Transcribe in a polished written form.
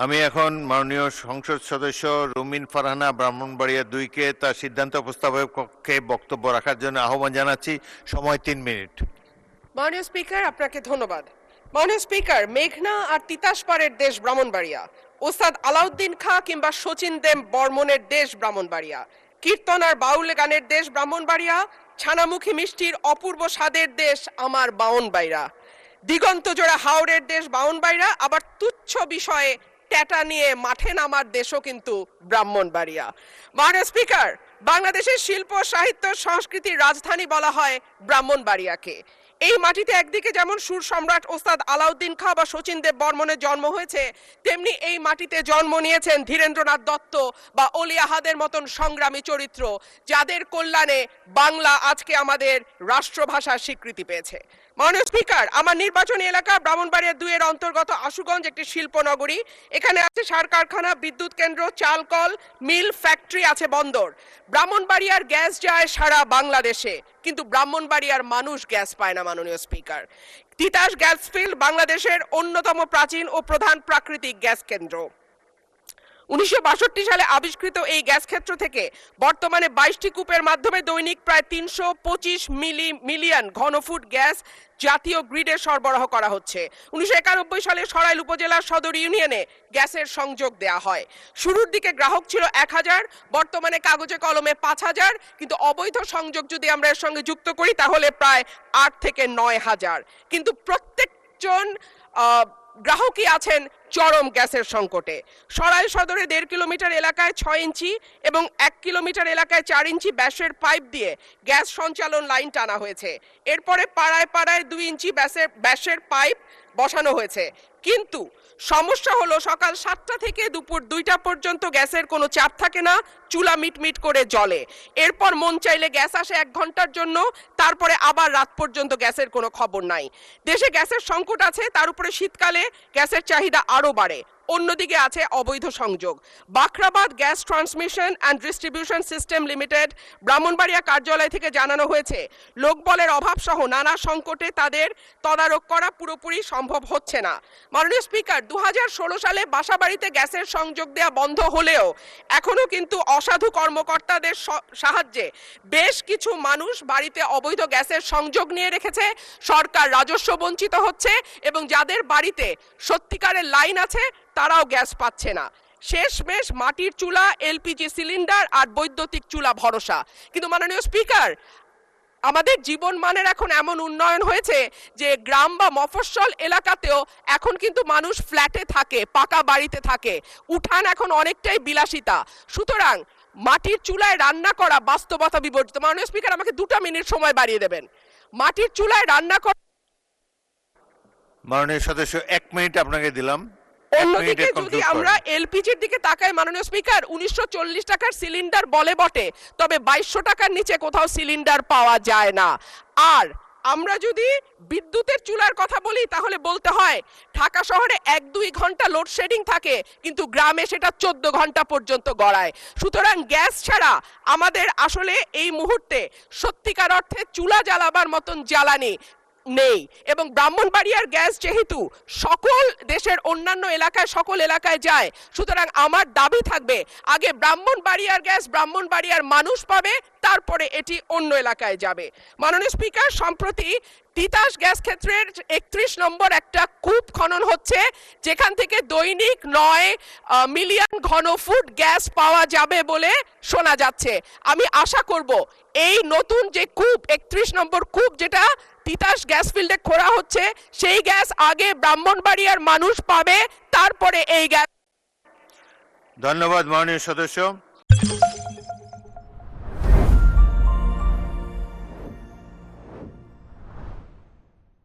আমি এখন মাননীয় সংসদ সদস্য রুমিন ফারহানা ব্রাহ্মণবাড়িয়া 2-কে তার সিদ্ধান্ত উপস্থাপনের পক্ষে বক্তব্য রাখার জন্য আহ্বান জানাচ্ছি। সময় 3 মিনিট। মাননীয় স্পিকার, আপনাকে ধন্যবাদ। মাননীয় স্পিকার, মেঘনা আর তিতাস পাড়ের দেশ ব্রাহ্মণবাড়িয়া, ওস্তাদ আলাউদ্দিন খাঁ কিংবা শচীন দেব বর্মনের দেশ ব্রাহ্মণবাড়িয়া, কীর্তন আর বাউল গানের দেশ ব্রাহ্মণবাড়িয়া, ছানামুখী মিষ্টির অপূর্ব স্বাদের দেশ আমার বাউনবাড়িয়া, দিগন্ত জোড়া হাওড়ের দেশ বাউনবাড়িয়া, আবার তুচ্ছ বিষয়ে ট্যাটা নিয়ে মাঠে নামার দেশও কিন্তু ব্রাহ্মণবাড়িয়া। মাননীয় স্পিকার, বাংলাদেশের শিল্প সাহিত্য সংস্কৃতির রাজধানী বলা হয় ব্রাহ্মণবাড়িয়াকে। এই মাটিতে একদিকে যেমন সুর সম্রাট ওস্তাদ আলাউদ্দিন খাঁ বা শচীন দেব বর্মনের জন্ম হয়েছে, তেমনি এই মাটিতে জন্ম নিয়েছেন ধীরেন্দ্রনাথ দত্ত বা অলি আহাদের মতন সংগ্রামী চরিত্র, যাদের কল্যাণে বাংলা আজকে আমাদের রাষ্ট্রভাষার স্বীকৃতি পেয়েছে। মাননীয় স্পিকার, আমার নির্বাচনী এলাকা ব্রাহ্মণবাড়িয়া 2-এর অন্তর্গত আশুগঞ্জ একটি শিল্পনগরী। এখানে আছে সার কারখানা, বিদ্যুৎ কেন্দ্র, চাল কল, মিল, ফ্যাক্টরি, আছে বন্দর। ব্রাহ্মণবাড়িয়ার গ্যাস যায় সারা বাংলাদেশে, কিন্তু ব্রাহ্মণবাড়িয়ার মানুষ গ্যাস পায় না। মাননীয় স্পিকার, তিতাস গ্যাস ফিল্ড বাংলাদেশের অন্যতম প্রাচীন ও প্রধান প্রাকৃতিক গ্যাস কেন্দ্র। 1962 সালে আবিষ্কৃত এই গ্যাস ক্ষেত্র থেকে বর্তমানে 22টি কূপের মাধ্যমে দৈনিক প্রায় 325 মিলিয়ন ঘনফুট গ্যাস জাতীয় গ্রিডে সরবরাহ করা হচ্ছে। 1991 সালে সরাইল উপজেলার সদর ইউনিয়নে গ্যাসের সংযোগ দেয়া হয়। শুরুর দিকে গ্রাহক ছিল 1000, বর্তমানে কাগজে কলমে 5000, কিন্তু অবৈধ সংযোগ যদি আমরা এর সঙ্গে যুক্ত করি তাহলে প্রায় 8 থেকে 9000। কিন্তু প্রত্যেকজন গ্রাহকই আছেন চরম গ্যাসের সংকটে। সরাইল সদরে 1.5 কিলোমিটার এলাকায় 6 ইঞ্চি এবং 1 কিলোমিটার এলাকায় 4 ইঞ্চি ব্যাসের পাইপ দিয়ে গ্যাস সঞ্চালন লাইন টানা হয়েছে। এরপরে পাড়ায় পাড়ায় 2 ইঞ্চি ব্যাসের পাইপ বসানো হয়েছে। কিন্তু সমস্যা হলো সকাল 7টা থেকে দুপুর 2টা পর্যন্ত গ্যাসের কোনো চাপ থাকে না, চুলা মিটমিট করে জ্বলে। এরপর মন চাইলে গ্যাস আসে 1 ঘন্টার জন্য, তারপরে আবার রাত পর্যন্ত গ্যাসের কোনো খবর নাই। দেশে গ্যাসের সংকট আছে, তার উপরে শীতকালে গ্যাসের চাহিদা আরো বাড়ে। অন্যদিকে আছে অবৈধ সংযোগ। Bakhrabad gas transmission and distribution system limited Brahmanbaria কার্যালয় থেকে জানানো হয়েছে, লোকবলের অভাব সহ নানা সংকটে তাদের তদারক করা পুরোপুরি সম্ভব হচ্ছে না। মাননীয় স্পিকার, 2016 সালে বাসাবাড়িতে গ্যাসের সংযোগ দেওয়া বন্ধ হলেও এখনো কিন্তু অসাধু কর্মকর্তাদের সাহায্যে বেশ কিছু মানুষ বাড়িতে অবৈধ গ্যাসের সংযোগ নিয়ে রেখেছে। সরকার রাজস্ব বঞ্চিত হচ্ছে এবং যাদের বাড়িতে সত্যিকারের লাইন আছে তারাও গ্যাস পাচ্ছে না। শেষমেশ মাটির চুলা, এলপিজি সিলিন্ডার আর বৈদ্যুতিক চুলা ভরসা। কিন্তু মাননীয় স্পিকার, আমাদের জীবন মানের এখন এমন উন্নয়ন হয়েছে যে গ্রাম বা মফস্বল এলাকাতেও এখন কিন্তু মানুষ ফ্ল্যাটে থাকে, পাকা বাড়িতে থাকে, উঠান এখন অনেকটাই বিলাসিতা। সুতরাং মাটির চুলায় রান্না করা বাস্তবতা বিবর্জিত। মাননীয় স্পিকার, আমাকে 2টা মিনিট সময় বাড়িয়ে দেবেন। মাটির চুলায় রান্না করা। মাননীয় সদস্য 1 মিনিট আপনাকে দিলাম। অন্যদিকে যদি আমরা এলপিজির দিকে তাকাই মাননীয় স্পিকার, 1940 টাকার সিলিন্ডার বলে বটে, তবে 2200 টাকার নিচে কোথাও সিলিন্ডার পাওয়া যায় না। আর আমরা যদি বিদ্যুতের চুলার কথা বলি তাহলে বলতে হয় ঢাকা শহরে 1-2 ঘন্টা লোডশেডিং থাকে, কিন্তু গ্রামে সেটা 14 ঘন্টা পর্যন্ত গড়ায়। সুতরাং গ্যাস ছাড়া আমাদের আসলে এই মুহূর্তে সত্যিকার অর্থে চুলা জ্বালাবার মতন জ্বালানি নেই। এবং ব্রাহ্মণবাড়িয়ার গ্যাস যেহেতু সকল দেশের অন্যান্য এলাকায় সকল এলাকায় যায়, সুতরাং আমার দাবি থাকবে আগে ব্রাহ্মণবাড়িয়ার গ্যাস ব্রাহ্মণবাড়িয়ার মানুষ পাবে, তারপরে এটি অন্য এলাকায় যাবে। মাননীয় স্পিকার, সম্প্রতি তিতাস গ্যাস ক্ষেত্রের 31 নম্বর একটা কূপ খনন হচ্ছে, যেখান থেকে দৈনিক 9 মিলিয়ন ঘনফুট গ্যাস পাওয়া যাবে বলে শোনা যাচ্ছে। আমি আশা করব এই নতুন যে কূপ 31 নম্বর কূপ যেটা তিতাস গ্যাস ফিল্ডে খোঁড়া হচ্ছে, সেই গ্যাস আগে ব্রাহ্মণবাড়িয়ার মানুষ পাবে, তারপরে এই গ্যাস। ধন্যবাদ মাননীয় সদস্য।